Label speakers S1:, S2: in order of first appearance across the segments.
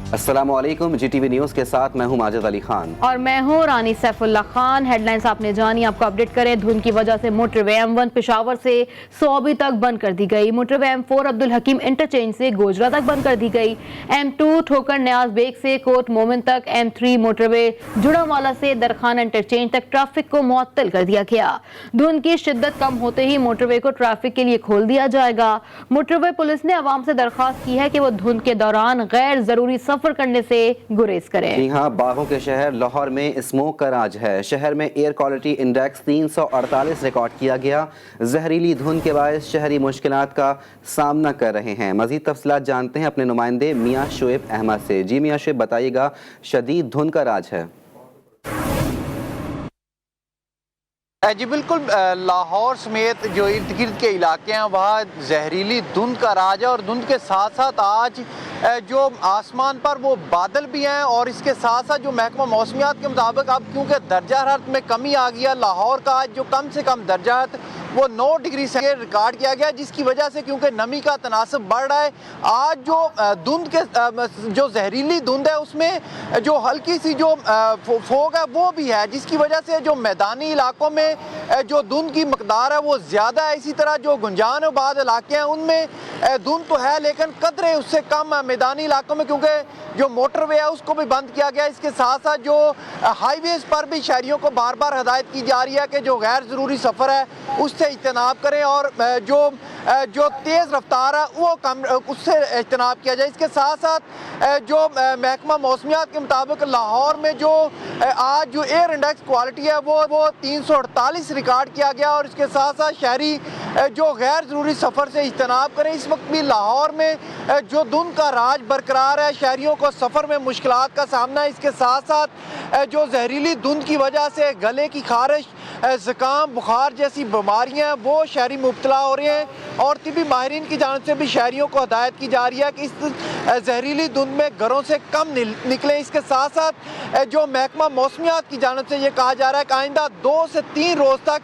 S1: अस्सलामुअलैकुम, GTV news के साथ मैं हूं माजिद अली खान
S2: और मैं हूं रानी सैफुल्ला खान। हेडलाइंस आपने जानी, आपको अपडेट करें। धुंध की वजह से मोटरवे M1 पेशावर से सोबी तक बंद कर दी गई। मोटरवे M4 अब्दुल हकीम इंटरचेंज से गोजरा तक बंद कर दी गई। M2 ठोकर न्याज बेग से कोट मोमिन तक, M3 मोटरवे जुड़ावाला से दरखाना इंटरचेंज तक ट्रैफिक को मुअत्तल कर दिया गया। धुंध की शिद्दत कम होते ही मोटरवे को ट्रैफिक के लिए खोल दिया जाएगा। मोटरवे पुलिस ने अवाम से दरखास्त की है कि वो धुंध के दौरान गैर जरूरी सफर करने से गुरेज करें।
S1: जी हाँ, बागों के शहर लाहौर में स्मोक का राज है। शहर में एयर क्वालिटी इंडेक्स 348 रिकॉर्ड किया गया। जहरीली धुंध के बायस शहरी मुश्किलात का सामना कर रहे हैं। मजीद तफसीलात जानते हैं अपने नुमाइंदे मियाँ शुएब अहमद से। जी मियाँ शुएब, बताइएगा, शदीद धुंध का राज है।
S3: जी बिल्कुल, लाहौर समेत जो इर्द गिर्द के इलाके हैं वहाँ जहरीली धुंध का राज है। और धुंध के साथ साथ आज जो आसमान पर वो बादल भी हैं, और इसके साथ साथ जो महकमा मौसमियात के मुताबिक अब क्योंकि दर्जा हरारत में कमी आ गया, लाहौर का आज जो कम से कम दर्जा हरारत वो 9 डिग्री से रिकॉर्ड किया गया, जिसकी वजह से क्योंकि नमी का तनासब बढ़ रहा है, आज जो धुंध के जो जहरीली धुंध है उसमें जो हल्की सी जो फोग है वो भी है, जिसकी वजह से जो मैदानी इलाकों में जो धुंध की मकदार है वो ज़्यादा है। इसी तरह जो गुंजान आबाद इलाके हैं उनमें धुंध तो है लेकिन कदरे उससे कम है मैदानी इलाकों में, क्योंकि जो मोटरवे है उसको भी बंद किया गया। इसके साथ साथ जो हाईवेज पर भी शहरियों को बार बार हदायत की जा रही है कि जो गैर ज़रूरी सफ़र है उससे इज्तनाब करें, और जो तेज़ रफ्तार है वो कम उससे इज्तनाब किया जाए। इसके साथ साथ जो महकमा मौसमियात के मुताबिक लाहौर में जो आज जो एयर इंडेक्स क्वालिटी है वो 348 रिकॉर्ड किया गया। और इसके साथ साथ शहरी जो गैर ज़रूरी सफ़र से इज्तनाब करें। इस वक्त भी लाहौर में जो धुंध का राज बरकरार है, शहरियों को सफ़र में मुश्किलात का सामना है। इसके साथ साथ जो जहरीली धुंध की वजह से गले की खारिश, ज़ुकाम, बुखार जैसी बीमारियां वो शहरी मुब्तला हो रहे हैं, और तिबी माहिरीन की जानिब से भी शहरियों को हदायत की जा रही है कि इस जहरीली धुंध में घरों से कम निकलें। इसके साथ साथ जो महकमा मौसमियात की जानिब से ये कहा जा रहा है कि आइंदा 2 से 3 रोज़ तक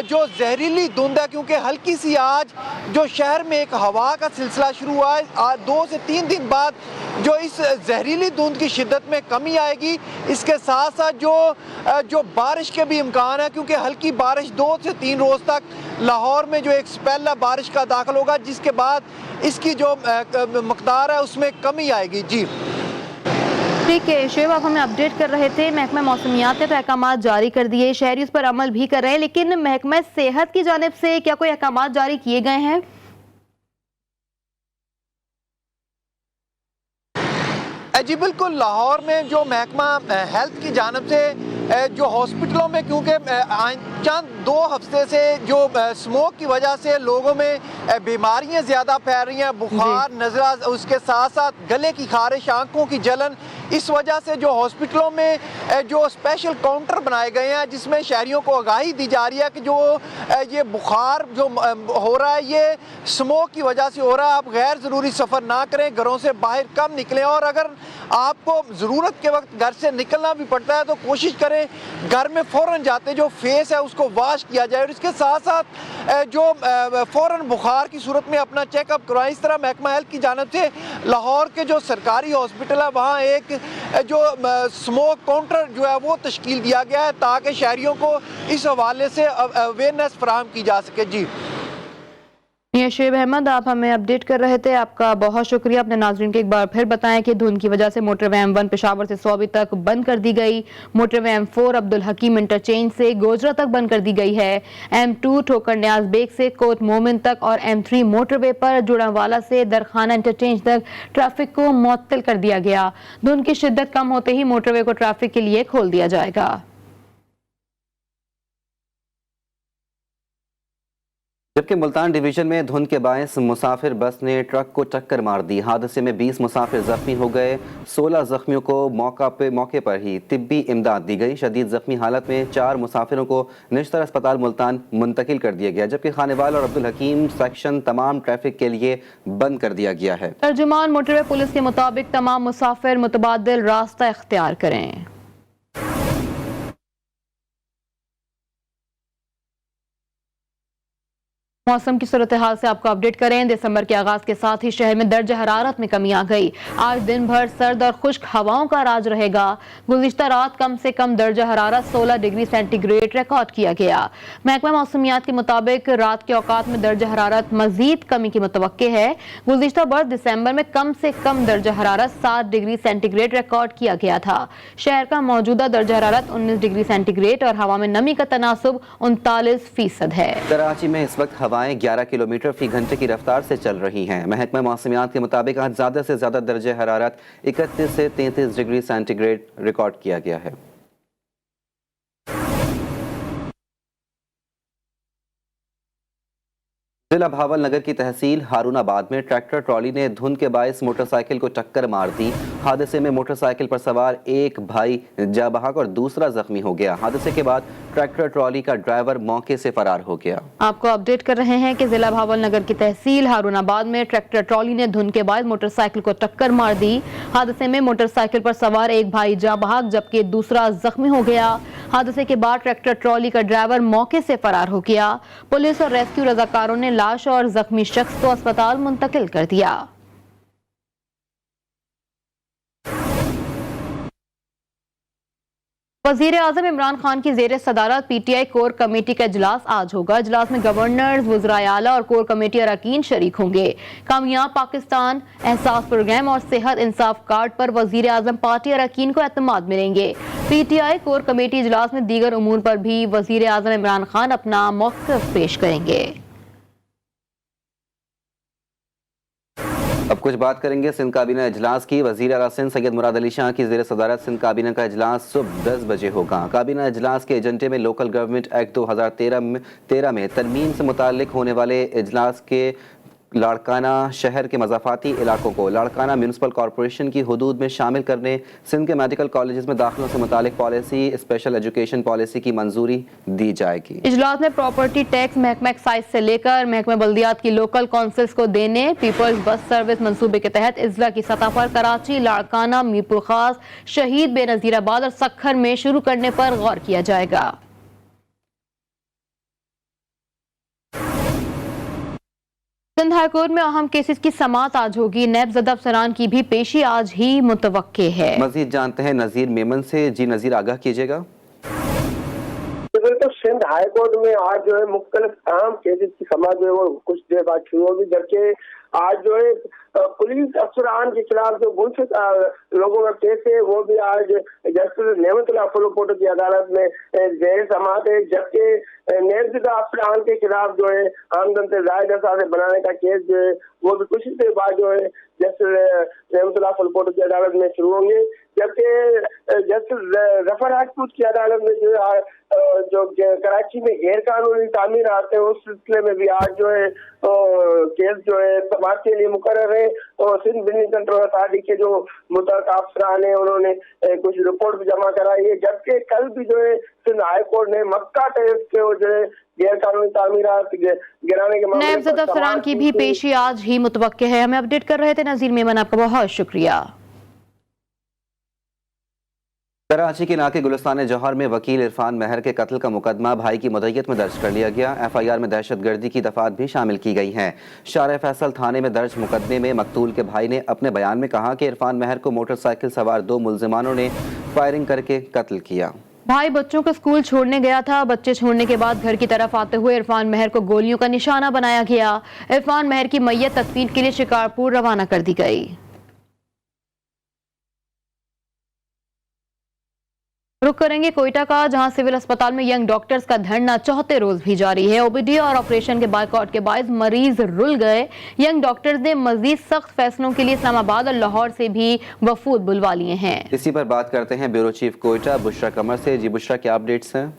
S3: जो जहरीली धुंध है, क्योंकि हल्की सी आज जो शहर में एक हवा का सिलसिला शुरू हुआ है, 2 से 3 दिन बाद जो इस जहरीली धुंध की शिद्दत में कमी आएगी। इसके साथ साथ जो बारिश के भी इम्कान है, क्योंकि हल्की बारिश 2 से 3 रोज़ तक लाहौर में जो एक स्पेल है बारिश का दाखिल होगा, जिसके बाद इसकी जो मकदार है उसमें कमी आएगी। जी
S2: ठीक है शेब, आप हमें अपडेट कर रहे थे। महकमा मौसमियात ने तो अहकाम जारी कर दिए, शहरी उस पर अमल भी कर रहे हैं, लेकिन महकमा सेहत की जानिब से क्या कोई अहकाम जारी किए गए हैं?
S3: जी बिल्कुल, लाहौर में जो महकमा हेल्थ की जानिब से जो हॉस्पिटलों में, क्योंकि चंद 2 हफ्ते से जो स्मोक की वजह से लोगों में बीमारियां ज़्यादा फैल रही हैं, बुखार, नज़ला, उसके साथ साथ गले की खारिश, आंखों की जलन, इस वजह से जो हॉस्पिटलों में जो स्पेशल काउंटर बनाए गए हैं जिसमें शहरियों को आगाही दी जा रही है कि जो ये बुखार जो हो रहा है ये स्मोक की वजह से हो रहा है। आप गैर ज़रूरी सफ़र ना करें, घरों से बाहर कम निकलें, और अगर आपको ज़रूरत के वक्त घर से निकलना भी पड़ता है तो कोशिश करें घर में फ़ौरन जाते जो फेस है उसको वॉश किया जाए। और इसके साथ साथ जो फ़ौरन बुखार की सूरत में अपना चेकअप करवाएं। इस तरह महकमा हेल्थ की जानिब से लाहौर के जो सरकारी हॉस्पिटल है वहाँ एक जो स्मोक काउंटर जो है वो तश्कील दिया गया है, ताकि शहरियों को इस हवाले से अवेयरनेस फराहम की जा सके। जी
S2: मियां शुएब अहमद, आप हमें अपडेट कर रहे थे, आपका बहुत शुक्रिया। अपने नाज़रीन के एक बार फिर बताएं कि धुंध की वजह से मोटरवे M1 पेशावर से सोबी तक बंद कर दी गई। मोटरवे M4 अब्दुल हकीम इंटरचेंज से गोजरा तक बंद कर दी गई है। M2 ठोकर न्याज बेग से कोट मोमिन तक, और M3 मोटरवे पर जुड़ावाला से दरखाना इंटरचेंज तक ट्रैफिक को मुअत्तल कर दिया गया। धुंध की शिद्दत कम होते ही मोटरवे को ट्रैफिक के लिए खोल दिया जाएगा।
S1: जबकि मुल्तान डिवीजन में धुंध के बायस मुसाफिर बस ने ट्रक को टक्कर मार दी। हादसे में 20 मुसाफिर जख्मी हो गए। 16 जख्मियों को मौके पर ही तिब्बी इमदाद दी गई। शदीद जख्मी हालत में 4 मुसाफिरों को निश्तर अस्पताल मुल्तान मुंतकिल कर दिया गया, जबकि खानेवाल और अब्दुल हकीम सेक्शन तमाम ट्रैफिक के लिए बंद कर दिया गया है।
S2: तर्जुमान मोटरवे पुलिस के मुताबिक तमाम मुसाफिर मुतबादिल रास्ता इख्तियार करें। मौसम की सूरत हाल से आपको अपडेट करें। दिसंबर के आगाज के साथ ही शहर में दर्ज हरारत में कमी आ गई। आज दिन भर सर्द और खुश्क हवाओं का राज रहेगा। गुज़िश्ता रात कम से कम दर्ज हरारत 16 डिग्री सेंटीग्रेड रिकॉर्ड किया गया। महकमा मौसमियात के मुताबिक रात के औकात में दर्ज हरारत मजीद कमी की मुतवक्के है। गुज़िश्ता बरस दिसंबर में कम से कम दर्ज हरारत 7 डिग्री सेंटीग्रेड रिकॉर्ड किया गया था। शहर का मौजूदा दर्ज हरारत 19 डिग्री सेंटीग्रेड और हवा में नमी का तनासुब 39% है।
S1: कराची में इस वक्त हवाएं 11 किलोमीटर फी घंटे की रफ्तार से चल रही हैं। महकमा मौसमियात के मुताबिक आज ज़्यादा से ज़्यादा दर्जे हरारत 31 से 33 डिग्री सेंटीग्रेड रिकॉर्ड किया गया है। जिला भावल नगर की तहसील हारूनाबाद में ट्रैक्टर ट्रॉली ने धुंध के बायस मोटरसाइकिल को टक्कर मार दी। हादसे में मोटरसाइकिल पर सवार एक भाई जा बहक और दूसरा जख्मी हो गया। हादसे के बाद ट्रैक्टर ट्रॉली का ड्राइवर मौके से फरार हो गया।
S2: आपको अपडेट कर रहे हैं कि जिला भावल नगर की तहसील हारूनाबाद में ट्रैक्टर ट्रॉली ने धुंध के बायस मोटरसाइकिल को टक्कर मार दी। हादसे में मोटरसाइकिल पर सवार एक भाई जा बहक जबकि दूसरा जख्मी हो गया। हादसे के बाद ट्रैक्टर ट्रॉली का ड्राइवर मौके से फरार हो गया। पुलिस और रेस्क्यू रजाकारों ने लाश और जख्मी शख्स को अस्पताल मुंतकिल कर दिया। वजीर आजम इमरान खान की जेर सदारत पीटीआई कोर कमेटी का इजलास आज होगा। इजलास में गवर्नर, वज़राए आला और कोर कमेटी अरकान शरीक होंगे। कामयाब पाकिस्तान, एहसास प्रोग्राम और सेहत इंसाफ कार्ड पर वजीर आजम पार्टी अरकान को एतमाद मिलेंगे। पीटीआई कोर कमेटी इजलास में दीगर उमूर पर भी वजीर आजम इमरान खान अपना मौक़िफ़ पेश करेंगे।
S1: अब कुछ बात करेंगे सिंध काबीना इजलास की। वज़ीर आला सिंध सैयद मुराद अली शाह की ज़ेर सदारत सिंध काबीना का इजलास सुबह 10 बजे होगा। काबीना इजलास के एजेंडे में लोकल गवर्नमेंट एक्ट 2013 में तरमीम से मुताल्लिक होने वाले इजलास के लाड़काना शहर के मज़ाफ़ाती इलाकों को लाड़काना म्यूनसिपल कॉरपोरेशन की हदूद में शामिल करने, सिंध के मेडिकल कॉलेज में दाखिलों से मुतालिक पॉलिसी, स्पेशल एजुकेशन पॉलिसी की मंजूरी दी जाएगी। इजलास में प्रॉपर्टी टैक्स महकमा एक्साइज से लेकर महकमा बल्दियात की लोकल काउंसिल्स को देने पीपल्स बस सर्विस मंसूबे के तहत इजला की सतह पर कराची, लाड़काना, मीरपुर खास, शहीद बेनज़ीराबाद और सक्खर में शुरू करने पर गौर किया जाएगा। सिंध हाईकोर्ट में अहम केसेस की समाअत आज होगी। नैब ज़द अफसरान की भी पेशी आज ही मुतवक्के है। मजीद जानते हैं नज़ीर मेमन से। जी नज़ीर, आगाह कीजिएगा।
S4: तो सिंध हाईकोर्ट में आज जो है मुख्तलिफ अहम केसेस की समाअत जो है वो कुछ देर बाद शुरू होगी, जबकि आज जो है पुलिस अफसरान के खिलाफ जो गुमशुद लोगों का केस है वो भी आज जस्टिस नेमतुल्लाह फुलपोटो की अदालत में जेर समाअत है। जबकि नैबज़दा अफसरान के खिलाफ जो है आमदन से ज़ायदा साज़े बनाने का केस जो है वो भी कुछ देर बाद जो है जस्टिस नेमतुल्लाह फुलपोटो की अदालत में शुरू होंगे। जबकि जस्टिस जफर राजपूत की अदालत में जो कराची में गैर कानूनी तामीर आते हैं उस सिलसिले में भी आज जो है केस जो है समाअत के लिए मुकर्रर है। और सिंध बिल्डिंग कंट्रोल अथॉरिटी के जो मुतल्लिक़ अफसरान है उन्होंने कुछ रिपोर्ट भी जमा कराई है। जबकि कल भी जो है सिंध हाई कोर्ट ने मक्का टेस्ट के जो है गैर कानूनी तामीरात गिराने के मामले
S2: नैब ज़द अफसरान की भी पेशी आज ही मुतवक्के है। हमें अपडेट कर रहे थे नज़ीर मेमन, आपका बहुत शुक्रिया।
S1: कराची के इलाके गुलिस्तान जौहर में वकील इरफान महर के कत्ल का मुकदमा भाई की मुद्दत में दर्ज कर लिया गया। FIR में दहशतगर्दी की दफात भी शामिल की गई हैं। शार फैसल थाने में दर्ज मुकदमे में मकतूल के भाई ने अपने बयान में कहा कि इरफान महर को मोटरसाइकिल सवार 2 मुलजिमानों ने फायरिंग करके कत्ल किया। भाई बच्चों को स्कूल छोड़ने गया था। बच्चे छोड़ने के बाद घर की तरफ आते हुए इरफान महर को गोलियों का निशाना बनाया गया। इरफान महर की मैयत तदफीन के लिए शिकारपुर रवाना कर दी गई। रुक करेंगे कोयटा का, जहां सिविल अस्पताल में यंग डॉक्टर्स का धरना चौथे रोज भी जारी है। OPD और ऑपरेशन के बायकॉट के बायस मरीज रुल गए। यंग डॉक्टर्स ने मजीद सख्त फैसलों के लिए इस्लामाबाद और लाहौर से भी वफूद बुलवा लिए हैं। इसी पर बात करते हैं ब्यूरो चीफ कोयटा बुशरा कमर से। जी बुशरा, क्या अपडेट्स हैं?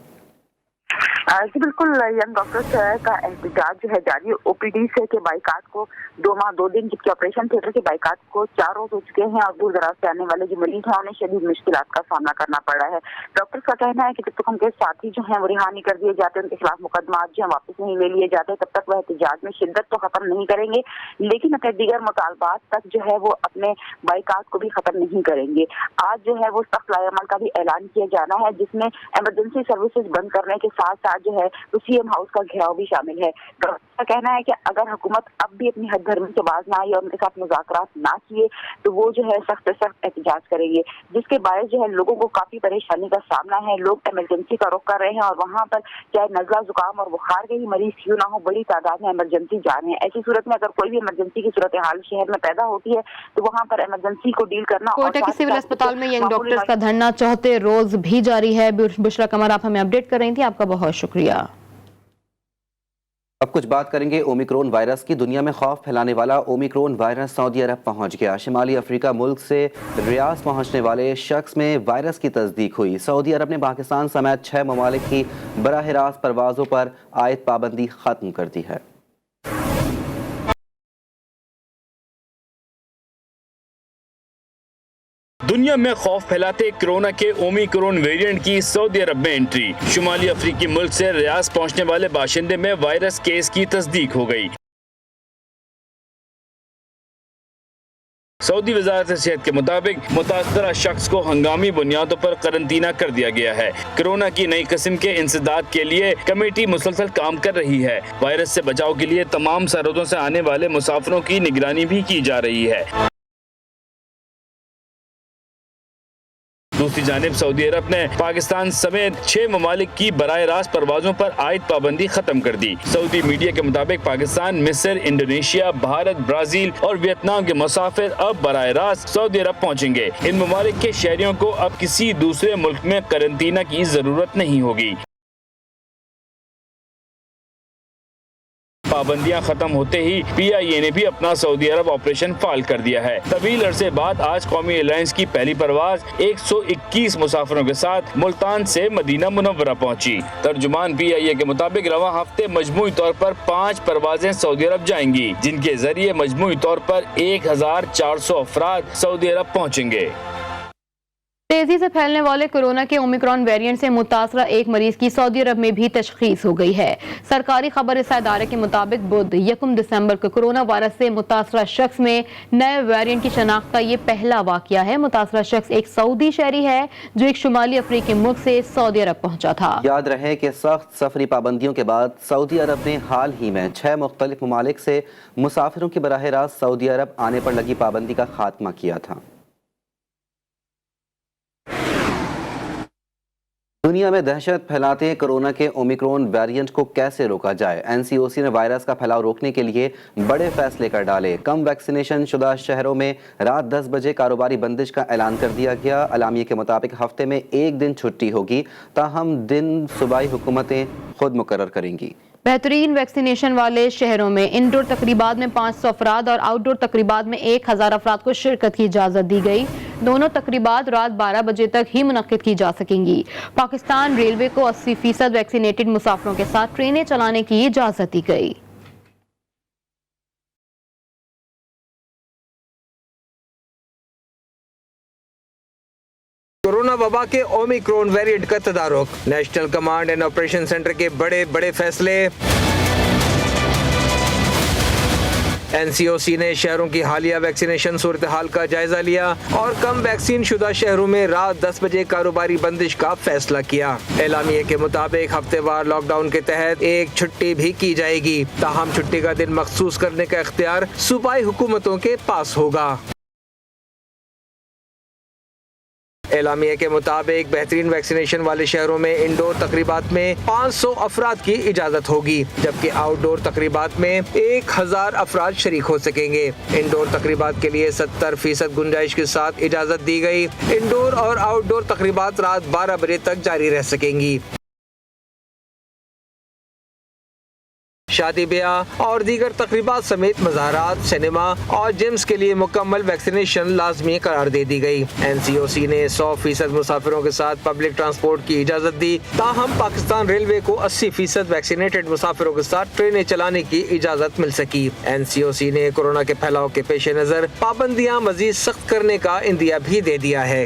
S5: जी बिल्कुल, यंग डॉक्टर्स का एहतजाज जो है जारी। OPD से के बाइकाट को 2 माह 2 दिन, जबकि ऑपरेशन थिएटर के बाइकाट को 4 रोज हो चुके हैं और दूर दराज से आने वाले जो मरीज हैं उन्हें शदीद मुश्किलात का सामना करना पड़ रहा है। डॉक्टर्स का कहना है कि जब तक उनके साथी जो हैं वो रिहा नहीं कर दिए जाते, उनके खिलाफ मुकदमा जो है वापस नहीं ले लिए जाते, तब तक वह एहतजाज में शिद्दत तो खत्म नहीं करेंगे, लेकिन अपने दीगर मुतालबात तक जो है वो अपने बाइकाट को भी खत्म नहीं करेंगे। आज जो है वो सख्त लाएअमल का भी ऐलान किया जाना है, जिसमें इमरजेंसी सर्विसेज बंद करने के साथ साथ साथ जो है वो सीएम हाउस का घेराव भी शामिल है। डॉक्टर का कहना है कि अगर हुकूमत अब भी अपनी हथधर्मी से बाज ना आई और उनके साथ मुज़ाकरात ना किए तो वो जो है सख्त से सख्त एहतजाज करेंगे, जिसके बायस जो है लोगों को काफी परेशानी का सामना है। लोग इमरजेंसी का रुख कर रहे हैं और वहाँ पर चाहे नज़ला, जुकाम और बुखार के ही मरीज क्यों ना हो, बड़ी तादाद में इमरजेंसी जा रहे हैं। ऐसी सूरत में अगर कोई भी इमरजेंसी की सूरत हाल शहर में पैदा होती है तो वहाँ पर इमरजेंसी को डील करना।
S2: कोयटा के सिविल अस्पताल में यंग डॉक्टर्स का धरना चौथे रोज भी जारी है। बुशरा कमर, आप हमें अपडेट कर रही थी, आपका बहुत शुक्रिया।
S1: अब कुछ बात करेंगे ओमिक्रॉन वायरस की। दुनिया में खौफ फैलाने वाला ओमिक्रॉन वायरस सऊदी अरब पहुंच गया। शिमाली अफ्रीका मुल्क से रियाज पहुंचने वाले शख्स में वायरस की तस्दीक हुई। सऊदी अरब ने पाकिस्तान समेत 6 ममालिक की बराह रास्त परवाज़ों पर आयद पाबंदी खत्म कर दी है।
S6: दुनिया में खौफ फैलाते कोरोना के ओमिक्रॉन वेरिएंट की सऊदी अरब में एंट्री। शुमाली अफ्रीकी मुल्क से रियाज पहुंचने वाले बाशिंदे में वायरस केस की तस्दीक हो गई। सऊदी वजारत सेहत के मुताबिक मुतासरा शख्स को हंगामी बुनियादों पर करंतना कर दिया गया है। कोरोना की नई किस्म के इंसदाद के लिए कमेटी मुसलसल काम कर रही है। वायरस से बचाव के लिए तमाम सरहदों से आने वाले मुसाफिरों की निगरानी भी की जा रही है। दूसरी जानिब सऊदी अरब ने पाकिस्तान समेत 6 ममालिक की बराह रास्त परवाजों पर आयद पाबंदी खत्म कर दी। सऊदी मीडिया के मुताबिक पाकिस्तान, मिस्र, इंडोनेशिया, भारत, ब्राजील और वियतनाम के मुसाफिर अब बराह रास्त सऊदी अरब पहुंचेंगे। इन ममालिक के शहरियों को अब किसी दूसरे मुल्क में करंतना की जरूरत नहीं होगी। पाबंदियां खत्म होते ही PIA ने भी अपना सऊदी अरब ऑपरेशन फाल कर दिया है। तवील अरसे बाद आज कौमी एयरलाइंस की पहली परवाज 121 मुसाफिरों के साथ मुल्तान से मदीना मुनव्वरा पहुंची। तर्जुमान PIA के मुताबिक रवां हफ्ते मजमूई तौर पर 5 परवाजें सऊदी अरब जाएंगी, जिनके जरिए मजमूई तौर पर 1400 अफराद सऊदी अरब पहुँचेंगे।
S2: तेजी से फैलने वाले कोरोना के ओमिक्रॉन वेरिएंट से मुतासरा एक मरीज की सऊदी अरब में भी तशखीस हो गई है। सरकारी खबर रसा इदारे के मुताबिक बुध 1 दिसंबर को कोरोना वायरस से मुतासरा शख्स में नए वेरिएंट की शनाख्त का ये पहला वाकया है। मुतासरा शख्स एक सऊदी शहरी है जो एक शुमाली अफ्रीकी मुल्क से सऊदी अरब पहुंचा था।
S1: याद रहे कि सख्त सफरी पाबंदियों के बाद सऊदी अरब ने हाल ही में 6 मुख्तलिफ ममालिक से मुसाफिरों की बराह रास्त सऊदी अरब आने पर लगी पाबंदी का खात्मा किया था। दुनिया में दहशत फैलाते कोरोना के ओमिक्रॉन वेरिएंट को कैसे रोका जाए। NCOC ने वायरस का फैलाव रोकने के लिए बड़े फैसले कर डाले। कम वैक्सीनेशन शुदा शहरों में रात 10 बजे कारोबारी बंदिश का ऐलान कर दिया गया। अलामिया के मुताबिक हफ्ते में 1 दिन छुट्टी होगी, ताहम दिन सूबाई हुकूमतें खुद मुकर्रर करेंगी।
S2: बेहतरीन वैक्सीनेशन वाले शहरों में इंडोर तकरीबात में 500 अफराद और आउटडोर तकरीबात में 1000 अफराद को शिरकत की इजाज़त दी गई। दोनों तकरीबात रात 12 बजे तक ही मुनक्किद की जा सकेंगी। पाकिस्तान रेलवे को 80% वैक्सीनेटेड मुसाफिरों के साथ ट्रेनें चलाने की इजाज़त दी गई।
S7: कोरोना वबा के ओमिक्रॉन वेरिएंट का तदारुक। National command and operation centre के बड़े फैसले। NCOC ने शहरों की हालिया वैक्सीनेशन सूरत हाल का जायजा लिया और कम वैक्सीन शुदा शहरों में रात 10 बजे कारोबारी बंदिश का फैसला किया। एलामिये के मुताबिक हफ्तेवार लॉकडाउन के तहत एक छुट्टी भी की जाएगी, ताहम छुट्टी का दिन मखसूस करने का इख्तियार सूबाई हुकूमतों के पास होगा। एलामिया के मुताबिक बेहतरीन वैक्सीनेशन वाले शहरों में इंडोर तकरीबात में 500 अफराद की इजाजत होगी, जबकि आउटडोर तकरीबात में 1000 अफराद शरीक हो सकेंगे। इंडोर तकरीबात के लिए 70% गुंजाइश के साथ इजाजत दी गई। इंडोर और आउटडोर तकरीबात रात 12 बजे तक जारी रह सकेंगी। शादी ब्याह और दीगर तकरीबात समेत मज़ारात, सिनेमा और जिम्स के लिए मुकम्मल वैक्सीनेशन लाजमी करार दे दी गई। NCOC ने 100% मुसाफिरों के साथ पब्लिक ट्रांसपोर्ट की इजाज़त दी, ताहम पाकिस्तान रेलवे को 80% वैक्सीनेटेड मुसाफिरों के साथ ट्रेनें चलाने की इजाज़त मिल सकी। NCOC ने कोरोना के फैलाव के पेश नज़र पाबंदियाँ मजीद सख्त करने का इंदिया भी दे दिया है।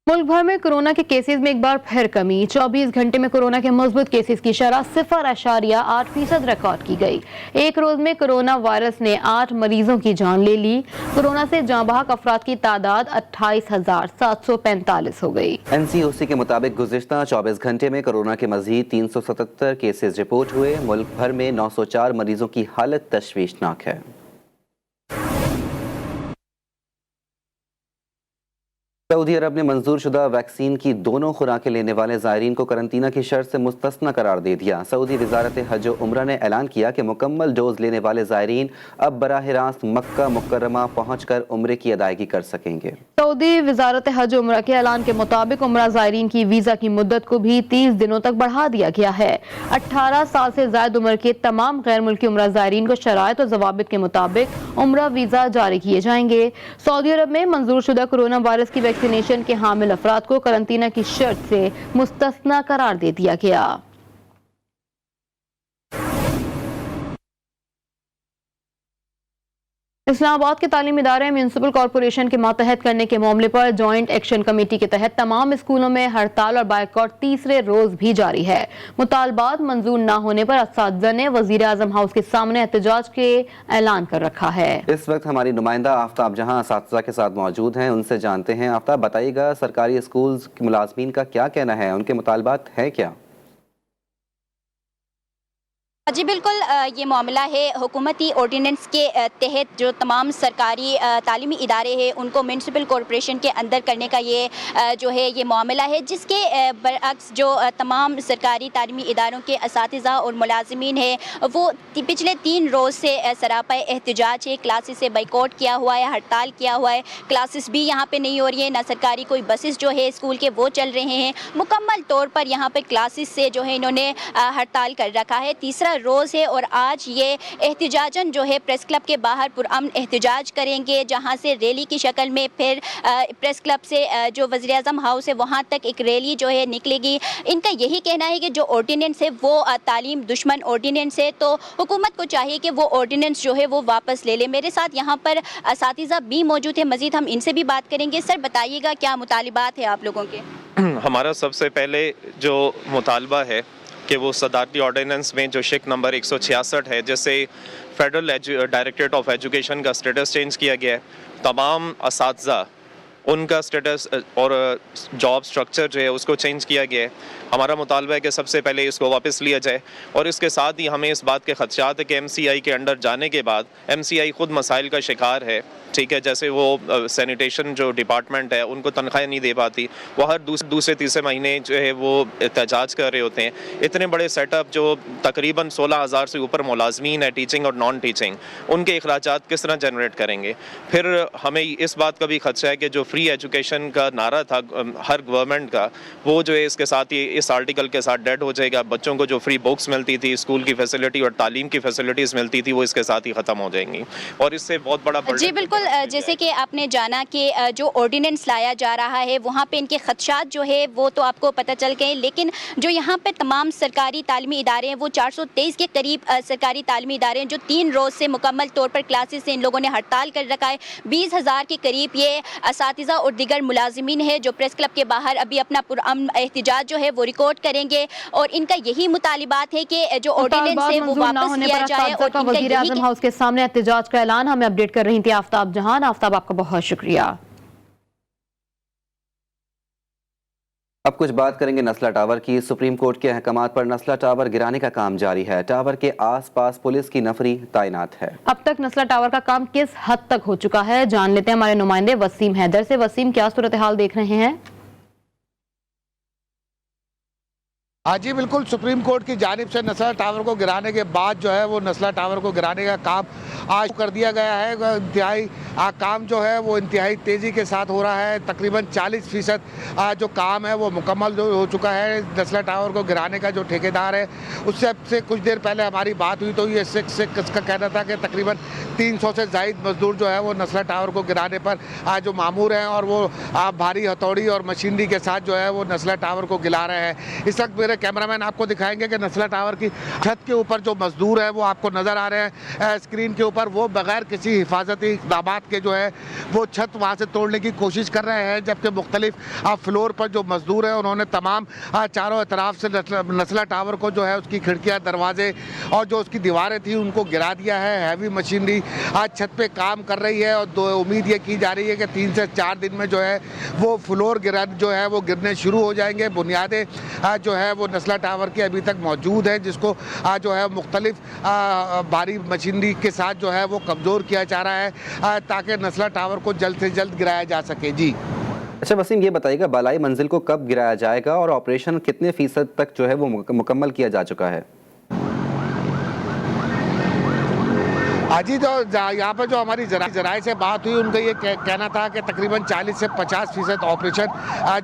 S2: मुल्क भर में कोरोना के केसेस में एक बार फिर कमी। 24 घंटे में कोरोना के मजबूत केसेस की शरह 0.8% रिकॉर्ड की गई। एक रोज में कोरोना वायरस ने 8 मरीजों की जान ले ली। कोरोना से जाँ बहक अफराद की तादाद 28,745 हो गई।
S1: NCOC के मुताबिक गुज़िश्ता 24 घंटे में कोरोना के मजीद 377 केसेस रिपोर्ट हुए। मुल्क भर में 904 मरीजों की हालत तशवीशनाक है। सऊदी अरब ने मंजूर शुदा वैक्सीन की दोनों खुराकें लेने वाले ज़ायरीन को करंतना की शर्त से मुस्तस्ना करार दे दिया। सऊदी वजारत हज व उम्रा ने ऐलान किया कि मुकम्मल डोज लेने वाले ज़ायरीन अब बराह रास्त मक्का मुकर्रमा पहुँचकर उम्रे की अदायगी कर सकेंगे।
S2: सऊदी वजारत हज व उम्रा के ऐलान के मुताबिक उम्रा ज़ायरीन की वीज़ा की मुद्दत को भी 30 दिनों तक बढ़ा दिया गया है। 18 साल से ज़ायद उम्र के तमाम गैर मुल्की उम्रा ज़ायरीन को शराइत और ज़वाबित के मुताबिक उम्रा वीज़ा जारी किए जाएंगे। सऊदी अरब में मंजूर शुदा कोरोना वायरस की वैक्सीनेशन के हामिल अफराद को करंतना की शर्त से मुस्तस्ना करार दे दिया गया। इस्लामाबाद के तालीमी इदारे म्यूनिसिपल कॉरपोरेशन के मातहत करने के मामले पर जॉइंट एक्शन कमेटी के तहत तमाम स्कूलों में हड़ताल और बायकॉट तीसरे रोज भी जारी है। मुतालबात मंजूर न होने पर असातिज़ा ने वज़ीर आज़म हाउस के सामने एहतजाज के ऐलान कर रखा है।
S1: इस वक्त हमारी नुमाइंदा आफ्ताब जहां असातिज़ा के साथ मौजूद हैं, उनसे जानते हैं। आफ्ताब, बताइएगा सरकारी स्कूल के मुलाजमीन का क्या कहना है, उनके मुतालबात है क्या?
S8: जी बिल्कुल, ये मामला है हुकूमती ऑर्डिनेंस के तहत जो तमाम सरकारी तालीमी इदारे हैं उनको म्यूनिसिपल कॉरपोरेशन के अंदर करने का ये जो है ये मामला है, जिसके बरअक्स जो तमाम सरकारी तालीमी इदारों के असातिज़ा और मुलाजमीन हैं वो पिछले 3 रोज़ से सरापा एहतजाज है। क्लासेस से बाइकआउट किया हुआ है, हड़ताल किया हुआ है। क्लासेस भी यहाँ पे नहीं हो रही है, ना सरकारी कोई बसेस जो है स्कूल के वो चल रहे हैं। मुकम्मल तौर पर यहाँ पे क्लासेस से जो है इन्होंने हड़ताल कर रखा है। तीसरा रोज़ है और आज ये एहतजाजन जो है प्रेस क्लब के बाहर पुरअमन एहतजाज करेंगे, जहाँ से रैली की शक्ल में फिर प्रेस क्लब से जो वज़ीर आज़म हाउस है वहाँ तक एक रैली जो है निकलेगी। इनका यही कहना है कि जो ऑर्डिनेंस है वो तालीम दुश्मन ऑर्डिनेंस है, तो हुकूमत को चाहिए कि वो ऑर्डिनेंस जो है वो वापस ले ले। मेरे साथ यहाँ पर असातिज़ा भी मौजूद है, मज़ीद हम इनसे भी बात करेंगे। सर बताइएगा क्या मुतालिबात है आप लोगों के?
S9: हमारा सबसे पहले जो मुतालबा है कि वो सदारती ऑर्डिनेंस में जो शिक नंबर 166 है, जिससे फेडरल डायरेक्टरेट ऑफ एजुकेशन का स्टेटस चेंज किया गया है, तमाम असातिज़ा उनका स्टेटस और जॉब स्ट्रक्चर जो है उसको चेंज किया गया है। हमारा मुतालबा है कि सबसे पहले इसको वापस लिया जाए और इसके साथ ही हमें इस बात के खदशात है कि MCI के अंडर जाने के बाद MCI खुद मसाइल का शिकार है। ठीक है, जैसे वो सैनिटेशन जो डिपार्टमेंट है उनको तनख्वाहें नहीं दे पाती, वो हर दूसरे तीसरे महीने जो है वो एहतजाज कर रहे होते हैं। इतने बड़े सेटअप जो तकरीबन 16,000 से ऊपर मुलाजमीन है टीचिंग और नॉन टीचिंग, उनके अखराजात किस तरह जनरेट करेंगे। फिर हमें इस बात का भी खदशा है कि जो फ्री एजुकेशन का नारा था हर गवर्नमेंट का, वो जो है इसके साथ ही इस आर्टिकल के साथ डेड हो जाएगा। बच्चों को जो फ्री बुक्स मिलती थी, स्कूल की फैसिलिटी और तालीम की फैसिलिटीज़ मिलती थी, वो इसके साथ ही ख़त्म हो जाएंगी और इससे बहुत बड़ा
S8: जी बिल्कुल, जैसे कि आपने जाना कि जो ऑर्डिनेंस लाया जा रहा है वहाँ पे इनके खदशात जो है वो तो आपको पता चल गए, लेकिन जो यहाँ पे तमाम सरकारी तालीमी इदारे हैं वो 423 के करीब सरकारी तालीमी इदारे हैं जो 3 रोज़ से मुकम्मल तौर पर क्लासेस से इन लोगों ने हड़ताल कर रखा है। 20,000 के करीब ये असातिज़ा और दीगर मुलाजिमीन है जो प्रेस क्लब के बाहर अभी अपना पुरअमन एहतजाज जो है वो रिकॉर्ड करेंगे और इनका यही मुतालिबात है कि जो ऑर्डिनेंस है वो वापस लिया जाए। और
S2: वज़ीर आज़म हाउस के सामने एहतजाज का ऐलान हमें अपडेट कर रही थी आफ्ताब जहान। आफ्ताब, आपका बहुत शुक्रिया।
S1: अब कुछ बात करेंगे नस्ला टावर की। सुप्रीम कोर्ट के अहकामात पर नस्ला टावर गिराने का काम जारी है। टावर के आसपास पुलिस की नफरी तैनात है। अब तक नस्ला टावर का काम किस हद तक हो चुका है, जान लेते हैं हमारे नुमाइंदे वसीम हैदर से। वसीम, क्या सूरत हाल देख रहे हैं?
S10: हाँ जी बिल्कुल, सुप्रीम कोर्ट की जानिब से नस्ला टावर को गिराने के बाद जो है वो नस्ला टावर को गिराने का काम आज कर दिया गया है। इंतहाई काम जो है वो इंतहाई तेज़ी के साथ हो रहा है। तकरीबन 40% जो काम है वो मुकम्मल जो हो चुका है। नस्ला टावर को गिराने का जो ठेकेदार है उससे कुछ देर पहले हमारी बात हुई तो ये इसका कहना था कि तकरीबन 300 से ज़ायद मजदूर जो है वो नस्ला टावर को गिराने पर जो मामूर हैं और वो भारी हथौड़ी और मशीनरी के साथ जो है वो नस्ला टावर को गिरा रहे हैं। इस वक्त मेरे कैमरामैन आपको दिखाएंगे कि नस्ला टावर की छत के ऊपर जो मजदूर है वो आपको नज़र आ रहे हैं स्क्रीन के ऊपर। पर वो बगैर किसी हिफाजती इक़दाम के जो है वो छत वहाँ से तोड़ने की कोशिश कर रहे हैं, जबकि मुख्तलिफ फ्लोर पर जो मजदूर हैं उन्होंने तमाम चारों तरफ से नस्ला टावर को जो है उसकी खिड़कियाँ, दरवाजे और जो उसकी दीवारें थी उनको गिरा दिया है। हैवी मशीनरी आज छत पे काम कर रही है और उम्मीद ये की जा रही है कि 3 से 4 दिन में जो है वो फ्लोर जो है वो गिरने शुरू हो जाएंगे। बुनियादें जो है वो नस्ला टावर की अभी तक मौजूद है, जिसको जो है मुख्तलिफ भारी मशीनरी के साथ जो है वो कमज़ोर किया जा रहा है ताकि नस्ला टावर को जल्द से जल्द गिराया जा सके। जी
S1: अच्छा वसीम, ये बताइएगा बालाई मंजिल को कब गिराया जाएगा और ऑपरेशन कितने फीसद तक जो है वो मुकम्मल किया जा चुका है?
S10: अजी जो यहाँ पर जो हमारी जराए से बात हुई उनका ये कहना था कि तकरीबन 40 से 50% ऑपरेशन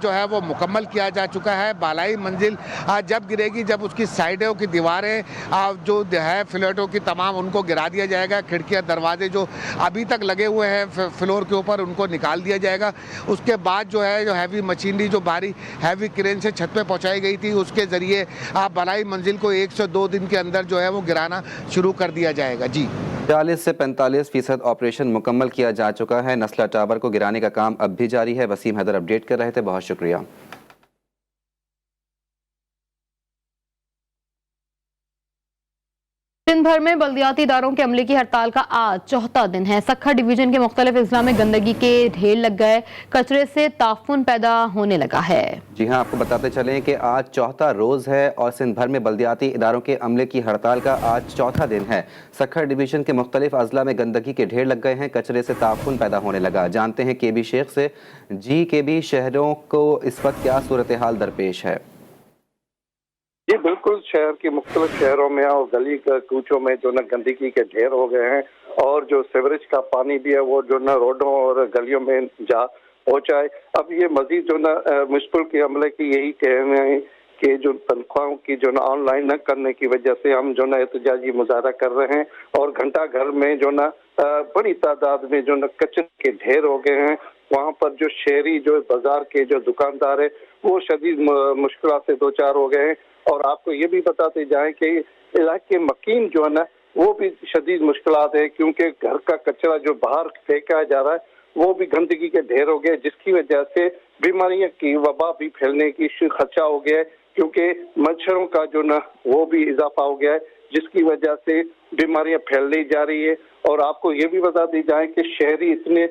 S10: जो है वो मुकम्मल किया जा चुका है। बालाई मंजिल जब गिरेगी, जब उसकी साइडों की दीवारें जो है फ्लैटों की तमाम उनको गिरा दिया जाएगा। खिड़कियाँ, दरवाजे जो अभी तक लगे हुए हैं फ्लोर के ऊपर उनको निकाल दिया जाएगा। उसके बाद जो है जो हैवी मशीनरी जो भारी हैवी क्रेन से छत पे पहुँचाई गई थी उसके ज़रिए बालाई मंजिल को 1 से 2 दिन के अंदर जो है वो गिराना शुरू कर दिया जाएगा। जी
S1: 40 से 45% ऑपरेशन मुकम्मल किया जा चुका है। नस्ला टावर को गिराने का काम अब भी जारी है। वसीम हैदर अपडेट कर रहे थे, बहुत शुक्रिया।
S2: दिन भर में बल्दियाती इदारों के अमले की हड़ताल का आज चौथा दिन है। सक्खा डिवीजन के मुख्तलिफ अजला में गंदगी के ढेर लग गए, कचरे से ताफुन पैदा होने लगा है।
S1: जी हाँ, आपको बताते चलें कि आज चौथा रोज़ है और सिंध भर में बल्दियाती इदारों के अमले की हड़ताल का आज चौथा दिन है। सक्खा डिवीजन के मुख्तलिफ अजला में गंदगी के ढेर लग गए हैं, कचरे से ताफुन पैदा होने लगा। जानते हैं KB शेख से। जी KB, शहरों को इस वक्त क्या सूरत हाल दरपेश है?
S11: जी बिल्कुल, शहर के मुख्तलिफ शहरों में और गली कूचों में जो न गंदगी के ढेर हो गए हैं और जो सीवरेज का पानी भी है वो जो न रोडों और गलियों में जा पहुंचा है। अब ये मजीद जो न म्युनिसिपल के अमले की यही कहना है कि जो तनख्वाहों की जो न ऑनलाइन न करने की वजह से हम जो न एहतजाजी मुजाहरा कर रहे हैं और घंटा घर में जो न बड़ी तादाद में जो न कचरे के ढेर हो गए हैं। वहाँ पर जो शहरी जो बाजार के जो दुकानदार है वो शदीद मुश्किल से दो चार हो गए हैं। और आपको ये भी बताते जाएं कि इलाके मकीन जो है ना वो भी शदीद मुश्किलात है, क्योंकि घर का कचरा जो बाहर फेंका जा रहा है वो भी गंदगी के ढेर हो गए, जिसकी वजह से बीमारियों की वबा भी फैलने की खदशा हो गया है, क्योंकि मच्छरों का जो ना वो भी इजाफा हो गया है, जिसकी वजह से बीमारियां फैलने जा रही है। और आपको ये भी बताते जाएं कि शहरी इतने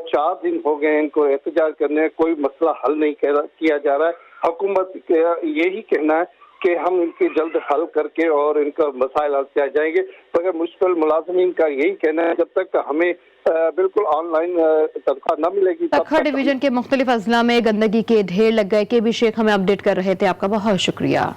S11: 4 दिन हो गए इनको एहतजाज करने में कोई मसला हल नहीं किया जा रहा है। हुकूमत का यही कहना है कि हम इनके जल्द हल करके और इनका मसाइल हल किया जाएंगे, मगर मुश्किल मुलाजमीन का यही कहना है जब तक हमें बिल्कुल ऑनलाइन तनख्वाह न मिलेगी।
S2: सक्खा डिवीजन के मुख्तलिफ अजला में गंदगी के ढेर लग गए। KB शेख हमें अपडेट कर रहे थे, आपका बहुत शुक्रिया।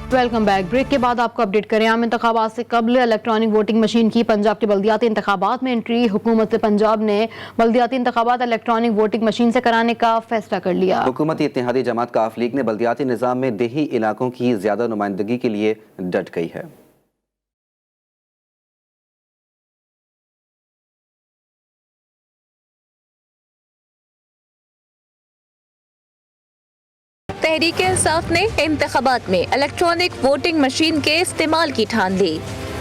S2: Welcome back. ब्रेक के बाद आपको अपडेट करें। आम इंतखाबात से कबल इलेक्ट्रॉनिक वोटिंग मशीन की पंजाब के बल्दियाती इंतखाबात में एंट्री। हुकूमत पंजाब ने बल्दियाती इंतखाबात इलेक्ट्रॉनिक वोटिंग मशीन से कराने का फैसला कर लिया।
S1: हुकूमती इत्तेहादी जमात काफ लीग ने बल्दियाती निज़ाम में देही इलाकों की ज्यादा नुमाइंदगी के लिए डट गई है।
S12: तहरीक इंसाफ ने इंतखाबात में इलेक्ट्रॉनिक वोटिंग मशीन के इस्तेमाल की ठान ली।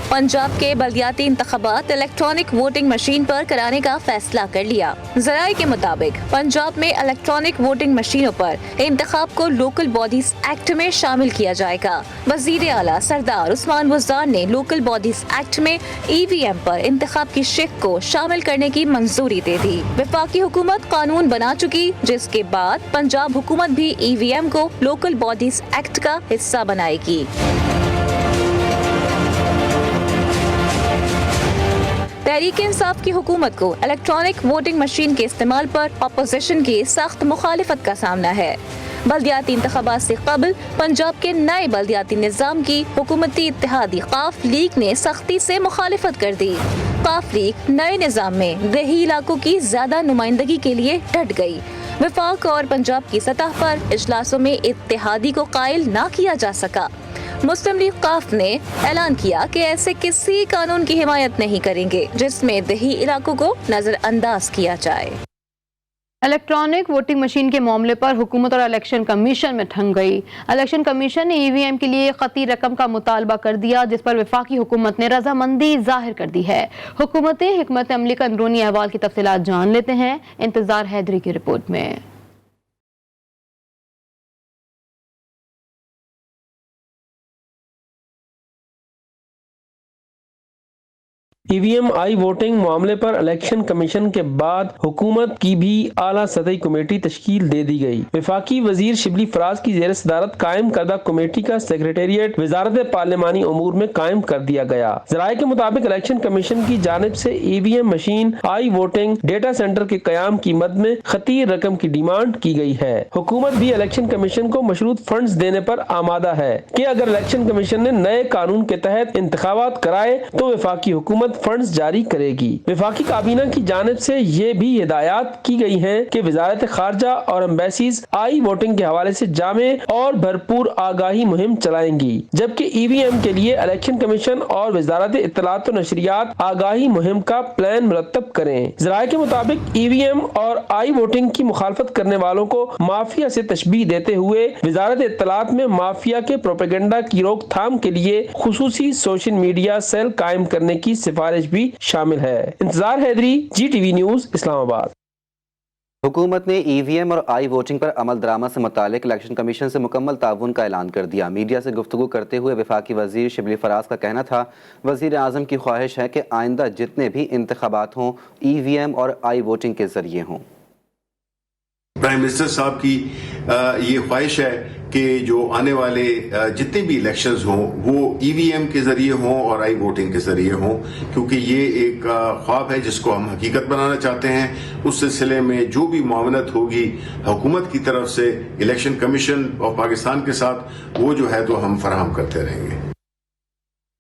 S12: पंजाब के बल्दियाती इंतखाबात इलेक्ट्रॉनिक वोटिंग मशीन पर कराने का फैसला कर लिया। जराये के मुताबिक पंजाब में इलेक्ट्रॉनिक वोटिंग मशीनों पर इंतखाब को लोकल बॉडीज एक्ट में शामिल किया जाएगा। वजीर आला सरदार उस्मान बुज़दार ने लोकल बॉडीज एक्ट में EVM पर इंतखाब की शिक को शामिल करने की मंजूरी दे दी। वफाकी हुकूमत कानून बना चुकी, जिसके बाद पंजाब हुकूमत भी EVM को लोकल बॉडीज एक्ट का हिस्सा बनाएगी। तहरीक इंसाफ की हुकूमत को इलेक्ट्रॉनिक वोटिंग मशीन के इस्तेमाल पर अपोजिशन की सख्त मुखालिफत का सामना है। बल्दियाती इंतखाबात से कबल पंजाब के नए बल्दियाती निज़ाम की हुकूमती इत्तेहादी काफ लीग ने सख्ती से मुखालिफत कर दी। काफ लीग नए निज़ाम में देही इलाकों की ज्यादा नुमाइंदगी के लिए डट गई। वफाक और पंजाब की सतह पर इजलासों में इत्तेहादी को कायल न किया जा सका। मुस्लिम लीग काफ ने ऐलान किया कि ऐसे किसी कानून की हिमायत नहीं करेंगे जिसमें देही इलाकों को नजरअंदाज किया जाए।
S2: इलेक्ट्रॉनिक वोटिंग मशीन के मामले पर हुकूमत और इलेक्शन कमीशन में ठन गई। इलेक्शन कमीशन ने ईवीएम के लिए खती रकम का मुतालबा कर दिया, जिस पर वफाकी हुकूमत ने रजामंदी जाहिर कर दी है। हुकूमती हिकमत अमली का अंदरूनी अहवाल की तफसीलात जान लेते हैं इंतजार हैदरी की रिपोर्ट में।
S13: ईवीएम आई वोटिंग मामले पर इलेक्शन कमीशन के बाद हुकूमत की भी आला सतही कमेटी तश्कील दे दी गई। वफाकी वजीर शिबली फराज की जेर सदारत कायम करदा कमेटी का सेक्रेटेरिएट वजारत पार्लिमानी अमूर में कायम कर दिया गया। जराये के मुताबिक इलेक्शन कमीशन की जानिब से ईवीएम मशीन आई वोटिंग डेटा सेंटर के कयाम की मद में खती रकम की डिमांड की गई है। हुकूमत भी इलेक्शन कमीशन को मशरूत फंड्स देने पर आमादा है कि अगर इलेक्शन कमीशन ने नए कानून के तहत इंतखाबात कराए तो वफाकी हुकूमत फंड्स जारी करेगी। वफाकी काबीना की जानिब से ये भी हिदायत की गई है कि वजारत खारजा और एम्बेसीज आई वोटिंग के हवाले से जामे और भरपूर आगाही मुहिम चलाएंगी, जबकि ईवीएम के लिए इलेक्शन कमीशन और वजारत इत्तलात और नशरियात आगाही मुहिम का प्लान मुरतब करें। जराये के मुताबिक ईवीएम और आई वोटिंग की मुखालफत करने वालों को माफिया से तशबीह देते हुए वजारत इत्तलात में माफिया के प्रोपेगेंडा की रोकथाम के लिए खुसूसी सोशल मीडिया सेल कायम करने की सिफारिश भी शामिल है। इंतजार हैदरी, GTV न्यूज, इस्लामाबाद।
S1: हुकूमत ने ईवीएम और आई वोटिंग पर अमल दरामद से मुतालिक इलेक्शन कमीशन से मुकम्मल ताउन का ऐलान कर दिया। मीडिया से गुफ्तगू करते हुए वफाकी वजीर शिबली फराज का कहना था, वजीर आज़म की ख्वाहिश है कि आइंदा जितने भी इंतखाबात हों ईवीएम और आई वोटिंग के जरिए हों।
S14: प्राइम मिनिस्टर साहब की ये ख्वाहिश है कि जो आने वाले जितने भी इलेक्शंस हों वो ईवीएम के जरिए हों और आई वोटिंग के जरिए हों, क्योंकि ये एक ख्वाब है जिसको हम हकीकत बनाना चाहते हैं। उस सिलसिले में जो भी मावनत होगी हुकूमत की तरफ से इलेक्शन कमीशन ऑफ पाकिस्तान के साथ, वो जो है तो हम फराहम करते रहेंगे।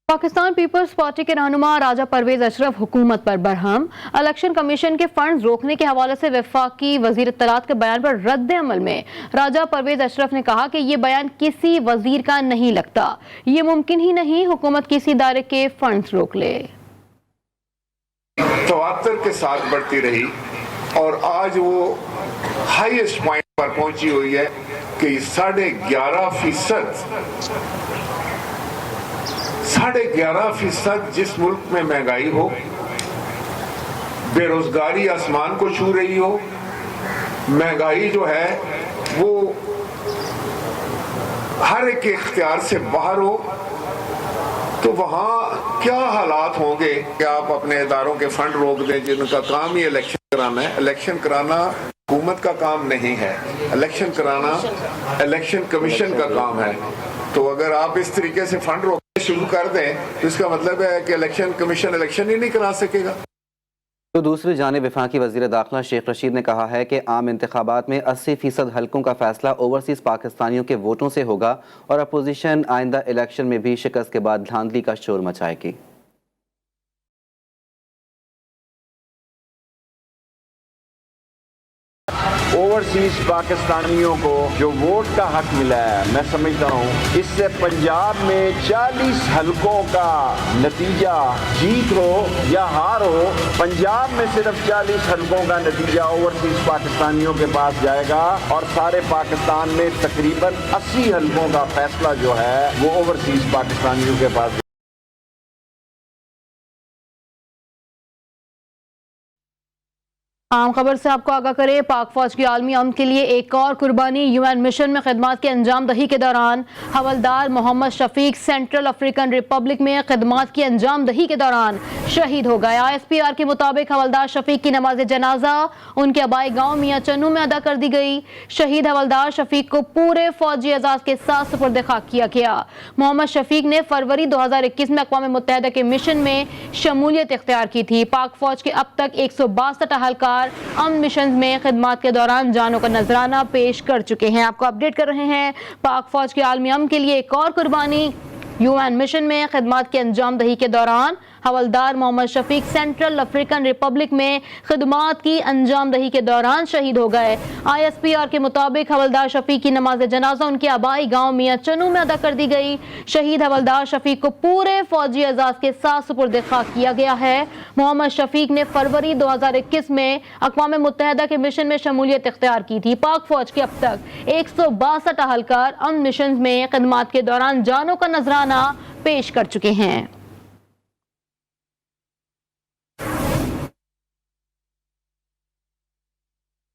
S2: पाकिस्तान पीपल्स पार्टी के रहनुमा राजा परवेज अशरफ हुकूमत पर बरहम। इलेक्शन कमीशन के फंड्स रोकने के हवाले से वफाकी वजीर इत्तलात के बयान पर रद्द अमल में राजा परवेज अशरफ ने कहा कि ये बयान किसी वजीर का नहीं लगता, ये मुमकिन ही नहीं हुकूमत किसी इदारे के फंड्स रोक ले।
S15: तवातर के साथ बढ़ती रही और आज वो हाईएस्ट पॉइंट पर पहुंची हुई है कि 11.5% जिस मुल्क में महंगाई हो, बेरोजगारी आसमान को छू रही हो, महंगाई जो है वो हर एक के इख्तियार से बाहर हो, तो वहाँ क्या हालात होंगे कि आप अपने इदारों के फंड रोक दें जिनका काम ही इलेक्शन कराना है। इलेक्शन कराना हुकूमत का काम नहीं है, इलेक्शन कराना इलेक्शन कमीशन का काम है। तो अगर आप इस तरीके से फंड रोकना शुरू कर दें तो इसका मतलब है कि इलेक्शन कमीशन इलेक्शन ही नहीं करा सकेगा।
S1: तो दूसरी जानिब वफाकी वज़ीर दाखिला शेख रशीद ने कहा है कि आम इंतखाबात में 80% हलकों का फैसला ओवरसीज़ पाकिस्तानियों के वोटों से होगा और अपोजिशन आइंदा इलेक्शन में भी शिकस्त के बाद धांधली का शोर मचाएगी।
S16: ओवरसीज पाकिस्तानियों को जो वोट का हक मिला है, मैं समझता हूँ इससे पंजाब में 40 हलकों का नतीजा जीत हो या हार हो, पंजाब में सिर्फ 40 हलकों का नतीजा ओवरसीज पाकिस्तानियों के पास जाएगा और सारे पाकिस्तान में तकरीबन 80 हलकों का फैसला जो है वो ओवरसीज पाकिस्तानियों के पास।
S2: आम खबर से आपको आगाह करें, पाक फौज की आलमी अमन के लिए एक और कुर्बानी। यूएन मिशन में खिदमत की अंजाम दही के दौरान हवलदार Mohammad Shafiq Central African Republic में खिदमत की अंजाम दही के दौरान शहीद हो गया। ISPR के मुताबिक हवलदार शफीक की नमाज जनाजा उनके आबाई गांव मियाँ चन्नू में अदा कर दी गई। शहीद हवलदार शफीक को पूरे फौजी एजाज के साथ सुपुर्द खाक किया गया। मोहम्मद शफीक ने फरवरी 2021 में अक़वाम मुत्तहिदा के मिशन में शमूलियत इख्तियार की थी। पाक फौज के अब तक 162 अहलकार अमन मिशन में खिदमत के दौरान जानों का नजराना पेश कर चुके हैं। आपको अपडेट कर रहे हैं, पाक फौज के आलमी अमन के लिए एक और कुर्बानी। यूएन मिशन में खिदमत की अंजाम दही के दौरान हवलदार Mohammad Shafiq Central African Republic में खिदमात की अंजामदही के दौरान शहीद हो गए। ISPR के मुताबिक हवलदार शफीक की नमाज जनाजा उनके आबाई गांव मियां चनू में अदा कर दी गई। शहीद हवलदार शफीक को पूरे फौजी एजाज के साथ सुपुर्द खाक किया गया है। मोहम्मद शफीक ने फरवरी 2021 में अक़वाम मुत्तहिदा के मिशन में शमूलियत इख्तियार की थी। पाक फौज के अब तक 162 अहलकार अमन मिशन में खिदमात के दौरान जानों का नजराना पेश कर चुके हैं।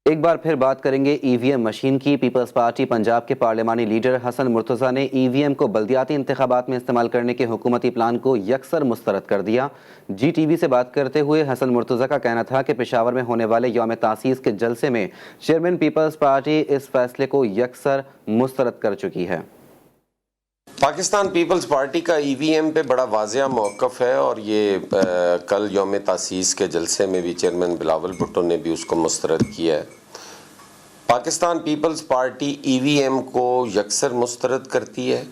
S1: एक बार फिर बात करेंगे EVM मशीन की। पीपल्स पार्टी पंजाब के पार्लिमानी लीडर हसन मुर्तज़ा ने EVM को बल्दियाती इंतखाबात में इस्तेमाल करने के हुकूमती प्लान को यकसर मुस्तरद कर दिया। GTV से बात करते हुए हसन मुर्तज़ा का कहना था कि पेशावर में होने वाले यौम तासीस के जलसे में चेयरमैन पीपल्स पार्टी इस फैसले को यकसर मुस्तरद कर चुकी है।
S17: पाकिस्तान पीपल्स पार्टी का EVM पे बड़ा वाज़िया मौक़िफ़ है और ये कल यौम तासीस के जलसे में भी चेयरमैन बिलावल भुट्टो ने भी उसको मुस्तरद किया है। पाकिस्तान पीपल्स पार्टी EVM को यकसर मुस्तरद करती है।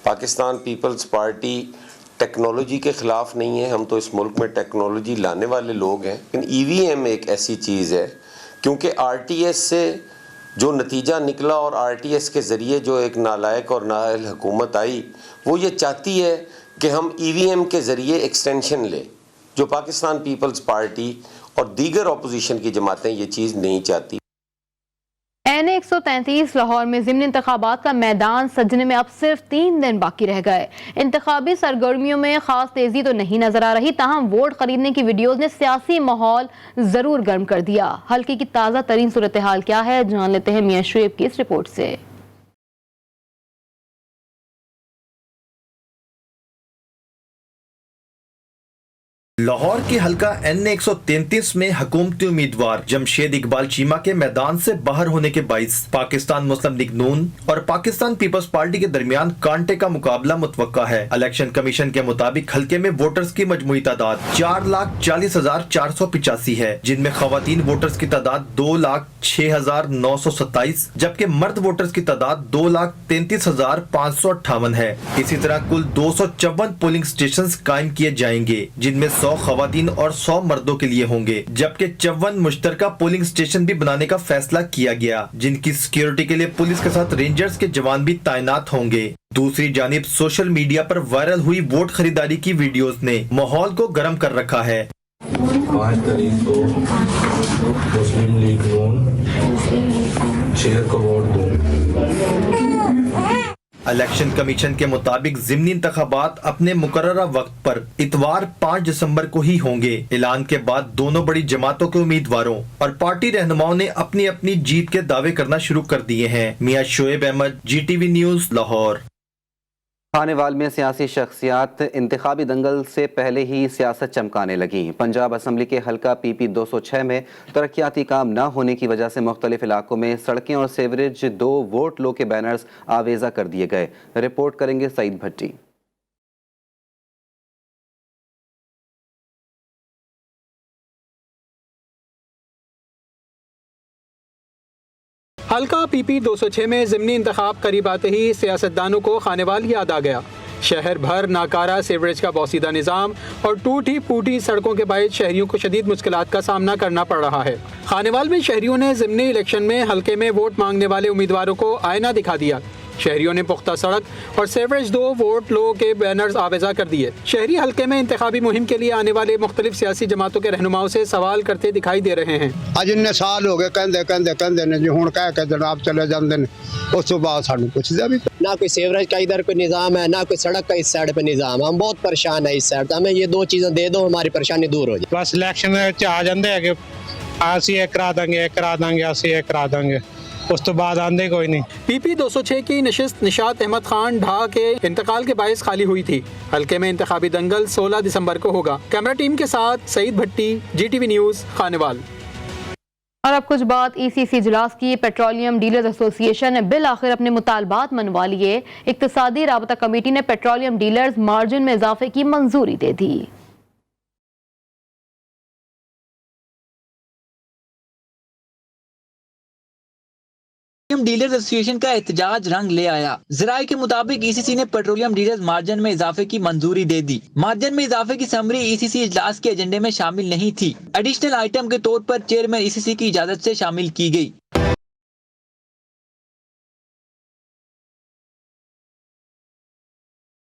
S17: पाकिस्तान पीपल्स पार्टी टेक्नोलॉजी के ख़िलाफ़ नहीं है, हम तो इस मुल्क में टेक्नोलॉजी लाने वाले लोग हैं, लेकिन EVM एक ऐसी चीज़ है क्योंकि RTS से जो नतीजा निकला और RTS के ज़रिए जो एक नालायक और नाअहल हुकूमत आई, वो ये चाहती है कि हम EVM के ज़रिए एक्सटेंशन लें, जो पाकिस्तान पीपल्स पार्टी और दीगर अपोजिशन की जमातें ये चीज़ नहीं चाहती।
S2: NA 133 लाहौर में ज़िमनी इंतखाबात का मैदान सजने में अब सिर्फ 3 दिन बाकी रह गए। इंतखाबी सरगर्मियों में खास तेजी तो नहीं नजर आ रही, ताहम वोट खरीदने की वीडियोज ने सियासी माहौल जरूर गर्म कर दिया। हल्के की ताज़ा तरीन सूरत हाल क्या है, जान लेते हैं मियां शुएब की इस रिपोर्ट से।
S18: लाहौर के हल्का NA 133 में हुकूमती उम्मीदवार जमशेद इकबाल चीमा के मैदान से बाहर होने के बाइस पाकिस्तान मुस्लिम लीग नून और पाकिस्तान पीपल्स पार्टी के दरमियान कांटे का मुकाबला मुतवक्का है। इलेक्शन कमीशन के मुताबिक हल्के में वोटर्स की मजमूई तादाद 4,40,485 है, जिनमें खवातीन वोटर्स की तादाद 2,06,927 जबकि मर्द वोटर्स की तादाद 2,33,558 है। इसी तरह कुल 254 पोलिंग स्टेशन कायम किए जाएंगे, जिनमें 100 खवातीन और 100 मर्दों के लिए होंगे, जबकि 54 मुश्तरका पोलिंग स्टेशन भी बनाने का फैसला किया गया, जिनकी सिक्योरिटी के लिए पुलिस के साथ रेंजर्स के जवान भी तैनात होंगे। दूसरी जानिब सोशल मीडिया पर वायरल हुई वोट खरीदारी की वीडियोस ने माहौल को गर्म कर रखा है।
S19: 5 तारीख को मुस्लिम लीग नून शेयर को वोट दो।
S18: इलेक्शन कमीशन के मुताबिक ज़िमनी इंतखाबात अपने मुकर्ररा वक्त पर इतवार 5 दिसंबर को ही होंगे। ऐलान के बाद दोनों बड़ी जमातों के उम्मीदवारों और पार्टी रहनुमाओं ने अपनी अपनी जीत के दावे करना शुरू कर दिए हैं। मियां शुएब अहमद, GTV न्यूज़, लाहौर।
S1: खानेवाल में सियासी शख्सियात इंतखाबी दंगल से पहले ही सियासत चमकाने लगी। पंजाब असम्बली के हल्का PP 206 में तरक्याती काम न होने की वजह से मुख्तलिफ इलाकों में सड़कें और सेवरेज 2 वोट लो के बैनर्स आवेजा कर दिए गए। रिपोर्ट करेंगे सईद भट्टी।
S20: हल्का PP 206 में ज़िमनी इंतखाब करीब आते ही सियासतदानों को खानेवाल याद आ गया। शहर भर नाकारा सीवरेज का बोसीदा निज़ाम और टूटी फूटी सड़कों के बायस शहरियों को शदीद मुश्किलात का सामना करना पड़ रहा है। खानेवाल में शहरियों ने ज़िमनी इलेक्शन में हल्के में वोट मांगने वाले उम्मीदवारों को आईना दिखा दिया। शहरियों ने पुख्ता सड़क और सेवरेज 2 वोट लो के बैनर्स आवेजा कर दिए। शहरी हल्के में इंतखाबी मुहिम के लिए आने वाले मुख्तलिफ सियासी जमातों के रहनुमाओं से सवाल करते दिखाई दे रहे हैं।
S21: अज इन्ने साल हो गए कहते ने जी हुण कह के जनाब चले जाते हैं, उस तो बाद सानू पुछदे भी
S22: ना कोई सेवरेज का इधर कोई निज़ाम है, ना कोई सड़क का इस साइड पे निज़ाम। हम बहुत परेशान है इस साइड, हमें ये 2 चीज़ें दे दो, हमारी परेशानी दूर हो जाए।
S23: बस इलेक्शन आ जाते हैं कि असी ये करा देंगे असी ये करा देंगे, उस तो बाद आंदे कोई नहीं।
S20: PP 206 की नशिस्त निशात अहमद खान ढा के इंतकाल के बायस खाली हुई थी। हल्के में इंतखाबी दंगल 16 दिसंबर को होगा। कैमरा टीम के साथ सईद भट्टी, GTV न्यूज़, खानेवाल।
S2: और अब कुछ बात ECC इजलास की। पेट्रोलियम डीलर्स एसोसिएशन ने बिल आखिर अपने मुतालबात मनवा लिए। इक्तिसादी राबता कमेटी ने पेट्रोलियम डीलर्स मार्जिन में इजाफे की मंजूरी दे दी।
S3: डीलर्स एसोसिएशन का एहतजाज रंग ले आया। जराये के मुताबिक ईसीसी ने पेट्रोलियम डीलर्स मार्जिन में इजाफे की मंजूरी दे दी। मार्जिन में इजाफे की समरी ईसीसी इजलास के एजेंडे में शामिल नहीं थी। एडिशनल आइटम के तौर पर चेयरमैन ईसीसी की इजाजत से शामिल की गई।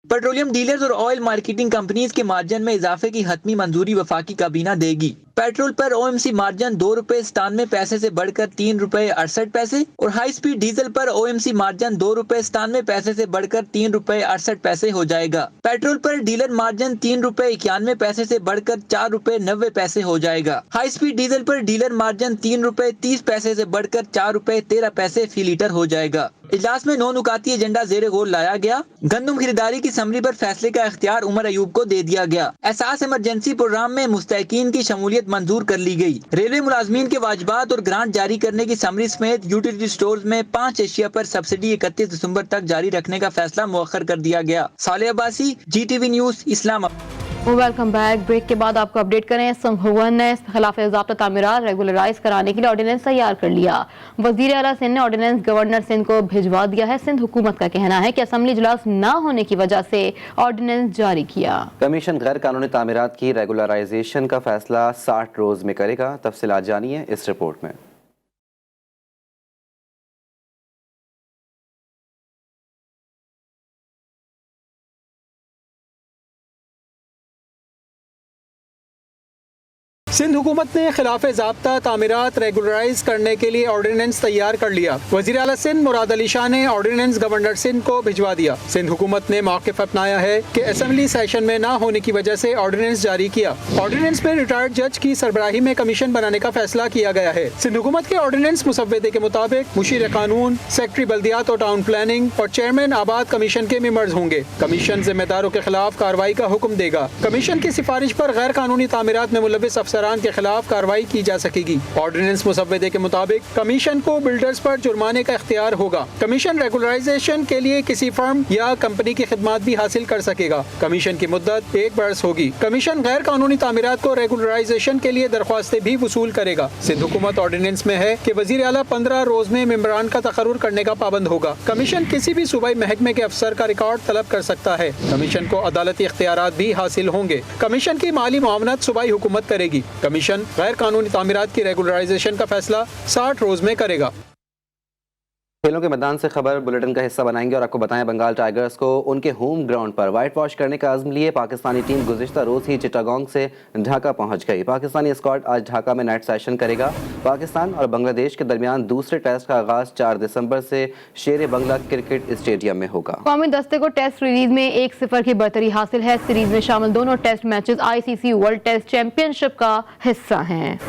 S3: पेट्रोलियम डीलर्स और ऑयल मार्केटिंग कंपनीज के मार्जिन में इजाफे की हतमी मंजूरी वफाकी काबीना देगी। पेट्रोल पर ओएमसी मार्जिन ₹2.97 से बढ़कर ₹3.68 और हाई स्पीड डीजल पर ओएमसी मार्जिन ₹2.97 से बढ़कर ₹3.68 हो जाएगा। पेट्रोल पर डीलर मार्जिन ₹3.91 से बढ़कर ₹4.90 हो जाएगा। हाई स्पीड डीजल पर डीलर मार्जिन ₹3.30 से बढ़कर ₹4.13 फी लीटर हो जाएगा। इजलास में 9 नुकाती एजेंडा जेर गौर लाया गया। गंदम खरीदारी की समरी पर फैसले का इख्तियार उमर अयूब को दे दिया गया। एहसास इमरजेंसी प्रोग्राम में मुस्तैकीन की शमूलियत मंजूर कर ली गई। रेलवे मुलाजमीन के वाजबात और ग्रांट जारी करने की समरी समेत यूटिलिटी स्टोर्स में 5 एशिया पर सब्सिडी 31 दिसंबर तक जारी रखने का फैसला मुअख्खर कर दिया गया। Saleh Abbasi, GTV news, Islamabad.
S2: Welcome back. Break के बाद आपको अपडेट करें। संघ हुकूमत ने खिलाफ ज़ाब्ता तामीरात रेगुलराइज कराने के लिए ऑर्डिनेंस तैयार कर लिया। वज़ीर आला सिंध ने ऑर्डिनेंस गवर्नर सिंध को भिजवा दिया है। सिंध हुकूमत का कहना है कि असम्बली इजलास न होने की वजह से ऑर्डिनेंस जारी किया।
S1: कमीशन गैर कानूनी तामीरात की रेगुलराइजेशन का फैसला 60 रोज में करेगा। तफसीलात जानिए इस रिपोर्ट में।
S20: सिंध हुकूमत ने खिलाफ ज़ाब्ता तामीरात रेगुलराइज करने के लिए ऑर्डिनेंस तैयार कर लिया। वज़ीर आला सिंध मुराद अली शाह ने ऑर्डिनेंस गवर्नर सिंध को भिजवा दिया। सिंध हुकूमत ने मौक़िफ़ अपनाया है कि असेंबली सेशन में न होने की वजह से ऑर्डिनेंस जारी किया। ऑर्डिनेंस में रिटायर्ड जज की सरबराही में कमीशन बनाने का फैसला किया गया है। सिंध हुकूमत के ऑर्डिनेंस मुसव्वदे के मुताबिक मुशीर कानून, सेक्रेटरी बल्दियात और टाउन प्लानिंग और चेयरमैन आबाद कमीशन के मेंबर्स होंगे। कमीशन जिम्मेदारों के खिलाफ कार्रवाई का हुक्म देगा। कमीशन की सिफारिश पर गैर कानूनी तामीरात में मुलव्विस अफसरान के खिलाफ कार्रवाई की जा सकेगी। ऑर्डिनेंस मुसव्वदे के मुताबिक कमीशन को बिल्डर्स पर जुर्माने का इख्तियार होगा। कमीशन रेगुलराइजेशन के लिए किसी फर्म या कंपनी की खिदमत भी हासिल कर सकेगा। कमीशन की मुद्दत 1 बरस होगी। कमीशन गैर कानूनी तामीरात को रेगुलराइजेशन के लिए दरख्वास्तें भी वसूल करेगा। सिंध हुकूमत ऑर्डिनेंस में है कि वज़ीर आला 15 रोज में मेंबरान का तकर्रुर करने का पाबंद होगा। कमीशन किसी भी सूबाई महकमे के अफसर का रिकॉर्ड तलब कर सकता है। कमीशन को अदालती इख्तियारात भी हासिल होंगे। कमीशन की माली मुआवनत सूबाई हुकूमत करेगी। कमीशन गैर कानूनी तामीरात की रेगुलराइजेशन का फैसला 60 रोज में करेगा।
S1: खेलों के मैदान से खबर बुलेटिन का हिस्सा बनाएंगे और आपको बताएं बंगाल टाइगर्स को उनके होम ग्राउंड पर व्हाइट वॉश करने का अज़्म लिए पाकिस्तानी टीम गुज़िश्ता रोज़ ही चिटागोंग से ढाका पहुंच गई। पाकिस्तानी स्क्वाड आज ढाका में नाइट सेशन करेगा। पाकिस्तान और बांग्लादेश के दरमियान दूसरे टेस्ट का आगाज 4 दिसंबर से शेर बंगला क्रिकेट स्टेडियम में होगा।
S2: कौमी दस्ते को टेस्ट सीरीज में 1-0 की बढ़तरी हासिल है। सीरीज में शामिल दोनों test matches ICC world test championship का हिस्सा हैं।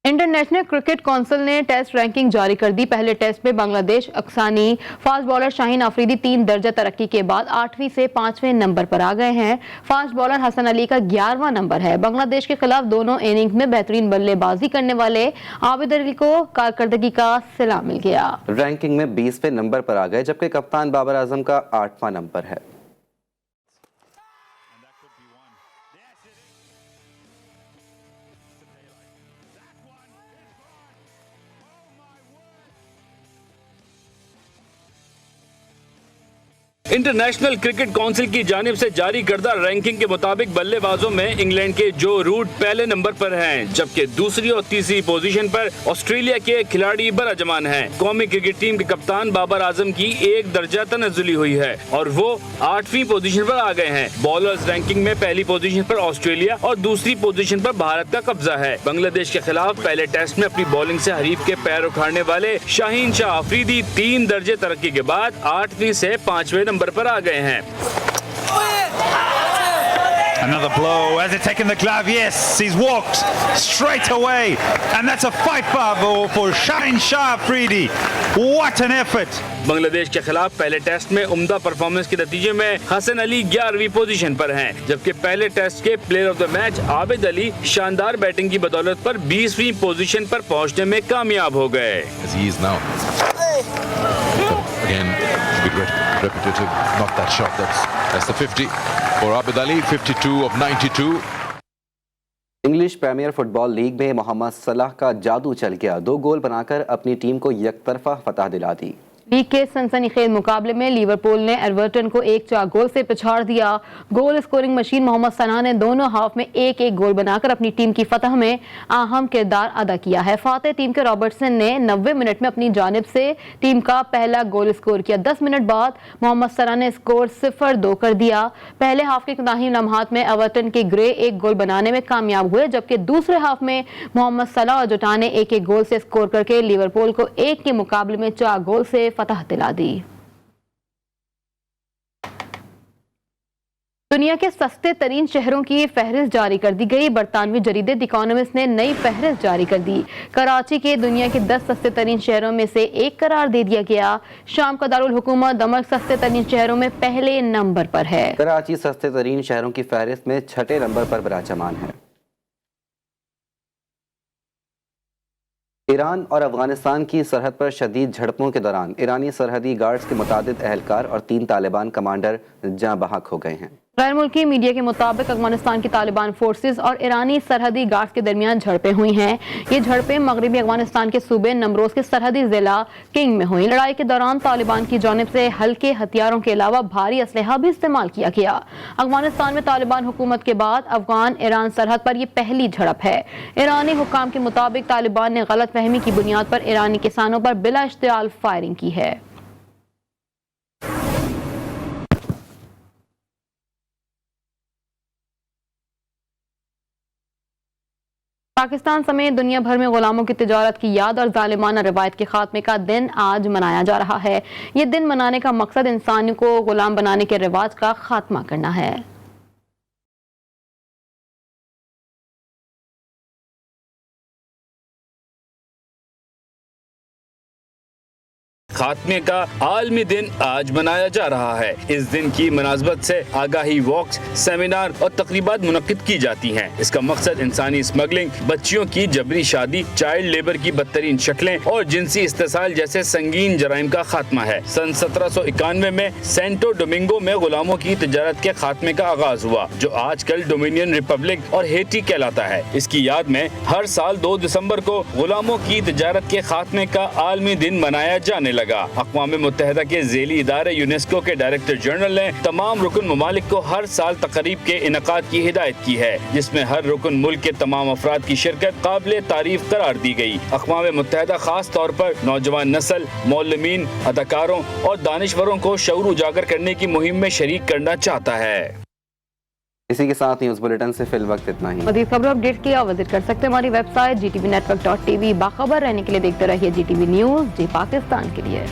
S2: इंटरनेशनल क्रिकेट काउंसिल ने टेस्ट रैंकिंग जारी कर दी। पहले टेस्ट में बांग्लादेश अक्सानी फास्ट बॉलर शाहीन अफरीदी 3 दर्जा तरक्की के बाद 8वीं से 5वें नंबर पर आ गए हैं। फास्ट बॉलर हसन अली का 11वां नंबर है। बांग्लादेश के खिलाफ दोनों इनिंग्स में बेहतरीन बल्लेबाजी करने वाले आबिद अली को कारकर्दगी का सिला मिल गया।
S1: रैंकिंग में 20वें नंबर पर आ गए, जबकि कप्तान बाबर आजम का 8वां नंबर है।
S6: इंटरनेशनल क्रिकेट काउंसिल की जानिब से जारी करदा रैंकिंग के मुताबिक बल्लेबाजों में इंग्लैंड के जो रूट पहले नंबर पर हैं, जबकि दूसरी और तीसरी पोजीशन पर ऑस्ट्रेलिया के खिलाड़ी बराजमान हैं। कौमी क्रिकेट टीम के कप्तान बाबर आजम की 1 दर्जा तनज़्ज़ुली हुई है और वो 8वीं पोजीशन पर आ गए हैं। बॉलर्स रैंकिंग में पहली पोजीशन पर ऑस्ट्रेलिया और दूसरी पोजीशन पर भारत का कब्जा है। बांग्लादेश के खिलाफ पहले टेस्ट में अपनी बॉलिंग से हरीफ के पैर उखाड़ने वाले शाहीन शाह अफरीदी 3 दर्जे तरक्की के बाद 8वीं से 5वें नंबर पर आ गए हैं।
S4: Another blow. Has it taken the glove? Yes, he's walked straight away, and that's a fight for Shaheen Shah Afridi. What an effort!
S6: Bangladesh के खिलाफ पहले टेस्ट में उम्दा परफॉर्मेंस के नतीजे में हसन अली 11वीं पोजीशन पर हैं, जबकि पहले टेस्ट के player of the match Abid Ali शानदार बैटिंग की बदौलत पर 20वीं पोजीशन पर पहुंचने में कामयाब हो गए।
S5: Repetitive, not that shot. That's the 50 for Abid Ali, 52 of 92.
S1: English premier football league में मोहम्मद सलाह का जादू चल गया। 2 गोल बनाकर अपनी टीम को एकतरफा फतह दिला दी।
S2: लीग के सनसनीखेज मुकाबले में लिवरपूल ने एवर्टन को 1-4 गोल से पिछाड़ दिया। गोल स्कोरिंग मशीन मोहम्मद सलाह ने दोनों हाफ में 1-1 गोल बनाकर अपनी टीम की फतह में अहम किरदार अदा किया है। फातेह टीम के रॉबर्टसन ने 90 मिनट में अपनी जानिब से टीम का पहला गोल स्कोर किया। 10 मिनट बाद मोहम्मद सलाह ने स्कोर 0-2 कर दिया। पहले हाफ के इख्तितामी लम्हात में एवर्टन के ग्रे 1 गोल बनाने में कामयाब हुए, जबकि दूसरे हाफ में मोहम्मद सलाह और जोटा ने 1-1 गोल से स्कोर करके लिवरपूल को 1 के मुकाबले में 4 गोल से फतह दिला दी। दुनिया के सस्ते तरीन शहरों की फहरिस्त जारी कर दी गई। बरतानवी जरीदे द इकोनॉमिस्ट ने नई फहरिस्त जारी कर दी। कराची के दुनिया के 10 सस्ते तरीन शहरों में से एक करार दे दिया गया। शाम का दारुल हुकूमत दमश्क सस्ते तरीन शहरों में पहले नंबर पर है।
S1: कराची सस्ते तरीन शहरों की फहरिस्त में 6ठे नंबर पर विराजमान है। ईरान और अफगानिस्तान की सरहद पर शदीद झड़पों के दौरान ईरानी सरहदी गार्ड्स के मुतादिद अहलकार और 3 तालिबान कमांडर जाँ बहक हो गए हैं।
S2: गैर मुल्की मीडिया के मुताबिक अफगानिस्तान की तालिबान फोर्सेस और ईरानी सरहदी गार्ड्स के दरमियान झड़पें हुई हैं। ये झड़पें मगरबी अफगानिस्तान के सूबे नमरोज के सरहदी जिला किंग में हुई। लड़ाई के दौरान तालिबान की जानिब से हल्के हथियारों के अलावा भारी असलहा भी इस्तेमाल किया गया। अफगानिस्तान में तालिबान हुकूमत के बाद अफगान ईरान सरहद पर यह पहली झड़प है। ईरानी हुकाम के मुताबिक तालिबान ने गलत फहमी की बुनियाद पर ईरानी किसानों पर बिला इश्तियाल फायरिंग की है। पाकिस्तान समेत दुनिया भर में गुलामों की तिजारत की याद और जालिमाना रवायत के खात्मे का दिन आज मनाया जा रहा है। ये दिन मनाने का मकसद इंसानियों को गुलाम बनाने के रिवाज का खात्मा करना है।
S6: खात्मे का आलमी दिन आज मनाया जा रहा है। इस दिन की मुनासबत से आगाही वॉक्स, सेमिनार और तकरीबात मुनक्किद की जाती हैं। इसका मकसद इंसानी स्मगलिंग, बच्चियों की जबरी शादी, चाइल्ड लेबर की बदतरीन शक्लें और जिनसी इस्तेसाल जैसे संगीन जराइम का खात्मा है। सन 1791 में सेंटो डोमिंगो में गुलामों की तिजारत के खात्मे का आगाज हुआ, जो आजकल डोमिनियन रिपब्लिक और हेटी कहलाता है। इसकी याद में हर साल 2 दिसंबर को गुलामों की तिजारत के खात्मे का आलमी दिन मनाया जाने लगा। अक़वाम मुत्तहिदा के ज़ेली इदारे यूनेस्को के डायरेक्टर जनरल ने तमाम रुकन ममालिक को हर साल तकरीब के इनकाद की हिदायत की है, जिसमें हर रुकन मुल्क के तमाम अफराद की शिरकत काबिल तारीफ करार दी गई। अक़वाम मुत्तहिदा खास तौर पर नौजवान नस्ल, मौलमीन, अदाकारों और दानिशवरों को शऊर उजागर करने की मुहिम में शरीक करना चाहता है।
S1: इसी के साथ न्यूज़ बुलेटिन से फिल वक्त इतना ही।
S2: मज़ीद खबरों अपडेट के लिए विजिट कर सकते हैं हमारी वेबसाइट GTV network.tv। बाखबर रहने के लिए देखते रहिए GTV न्यूज़, जी पाकिस्तान के लिए।